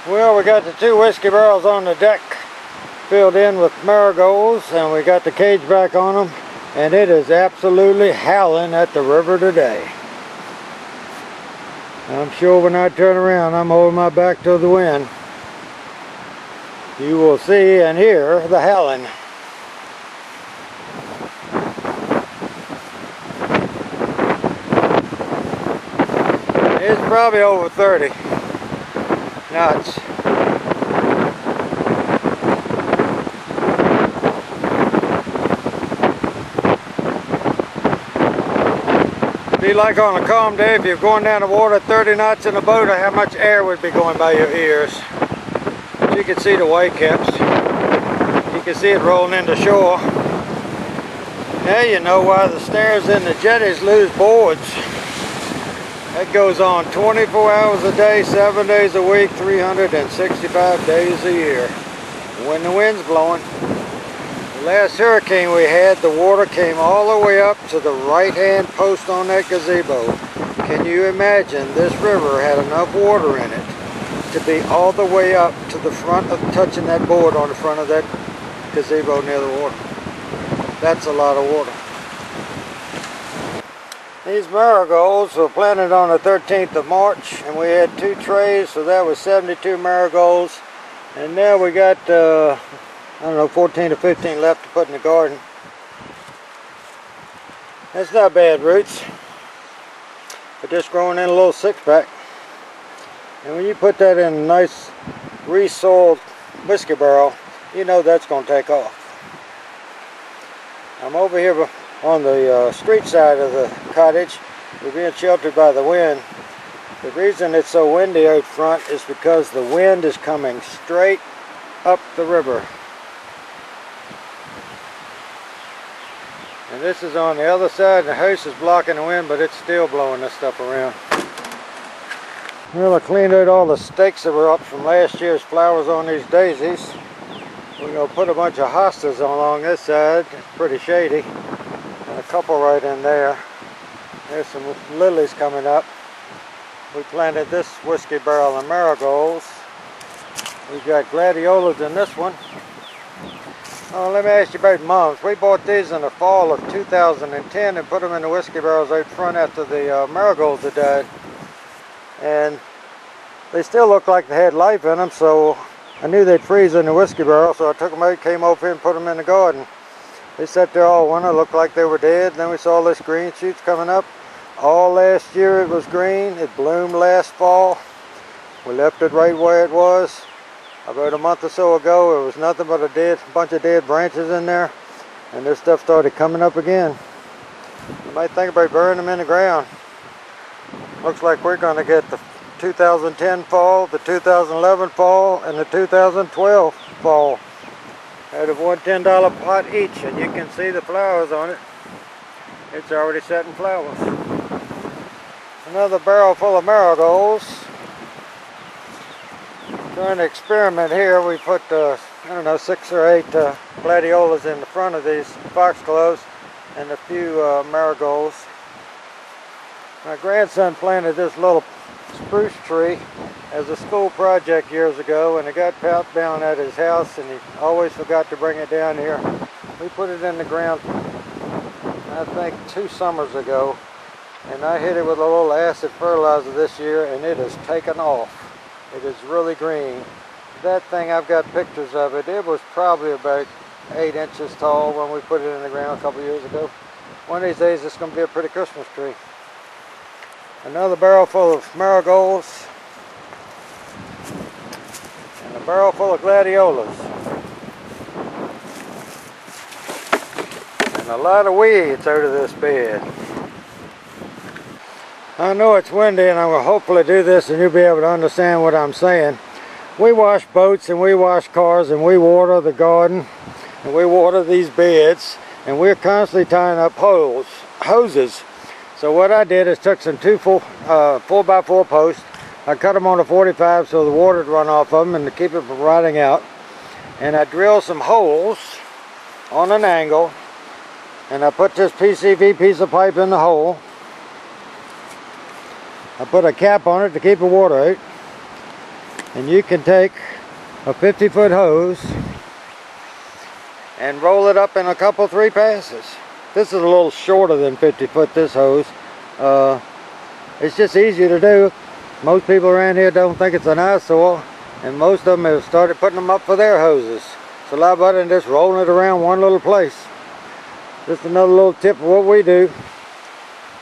Well, we got the 2 whiskey barrels on the deck filled in with marigolds, and we got the cage back on them, and it is absolutely howling at the river today. I'm sure when I turn around, I'm holding my back to the wind. You will see and hear the howling. It's probably over 30 knots. Be like on a calm day if you're going down the water at 30 knots in a boat, how much air would be going by your ears. But you can see the white caps. You can see it rolling into shore. Now you know why the stairs and the jetties lose boards. That goes on 24 hours a day, 7 days a week, 365 days a year. When the wind's blowing. The last hurricane we had, the water came all the way up to the right-hand post on that gazebo. Can you imagine this river had enough water in it to be all the way up to the front of touching that board on the front of that gazebo near the water? That's a lot of water. These marigolds were planted on the 13th of March, and we had 2 trays, so that was 72 marigolds. And now we got, I don't know, 14 or 15 left to put in the garden. That's not bad roots, but just growing in a little 6-pack. And when you put that in a nice re-soiled whiskey barrel, you know that's going to take off. I'm over here on the street side of the cottage. We're being sheltered by the wind. The reason it's so windy out front is because the wind is coming straight up the river. And this is on the other side, and the house is blocking the wind, but it's still blowing this stuff around. Well, I cleaned out all the stakes that were up from last year's flowers on these daisies. We're going to put a bunch of hostas along this side. It's pretty shady. And a couple right in there. There's some lilies coming up. We planted this whiskey barrel of marigolds. We've got gladiolas in this one. Oh, let me ask you about mums. We bought these in the fall of 2010 and put them in the whiskey barrels out front after the marigolds had died. And they still look like they had life in them, so I knew they'd freeze in the whiskey barrel, so I took them out, came over here and put them in the garden. They sat there all winter, looked like they were dead. Then we saw this green shoots coming up. All last year it was green. It bloomed last fall. We left it right where it was. About a month or so ago, it was nothing but a bunch of dead branches in there, and this stuff started coming up again. You might think about burning them in the ground. Looks like we're going to get the 2010 fall, the 2011 fall, and the 2012 fall out of one $10 pot each, and you can see the flowers on it. It's already setting flowers. Another barrel full of marigolds. Trying to experiment here. We put, I don't know, 6 or 8 gladiolas in the front of these foxgloves and a few marigolds. My grandson planted this little spruce tree as a school project years ago, and it got pout down at his house, and he always forgot to bring it down here. We put it in the ground, I think 2 summers ago, and I hit it with a little acid fertilizer this year, and it has taken off. It is really green. That thing, I've got pictures of it. It was probably about 8 inches tall when we put it in the ground a couple years ago. One of these days it's going to be a pretty Christmas tree. Another barrel full of marigolds. And a barrel full of gladiolas. And a lot of weeds out of this bed. I know it's windy, and I'm going to hopefully do this and you'll be able to understand what I'm saying. We wash boats and we wash cars and we water the garden and we water these beds, and we're constantly tying up hoses. So what I did is took some 4x4 posts. I cut them on a 45 so the water would run off of them and to keep it from rotting out. And I drilled some holes on an angle, and I put this PCV piece of pipe in the hole. I put a cap on it to keep the water out. And you can take a 50-foot hose and roll it up in a couple, 3 passes. This is a little shorter than 50 foot, this hose. It's just easier to do. Most people around here don't think it's an eyesore, and most of them have started putting them up for their hoses. It's a lot better than just rolling it around one little place. Just another little tip of what we do.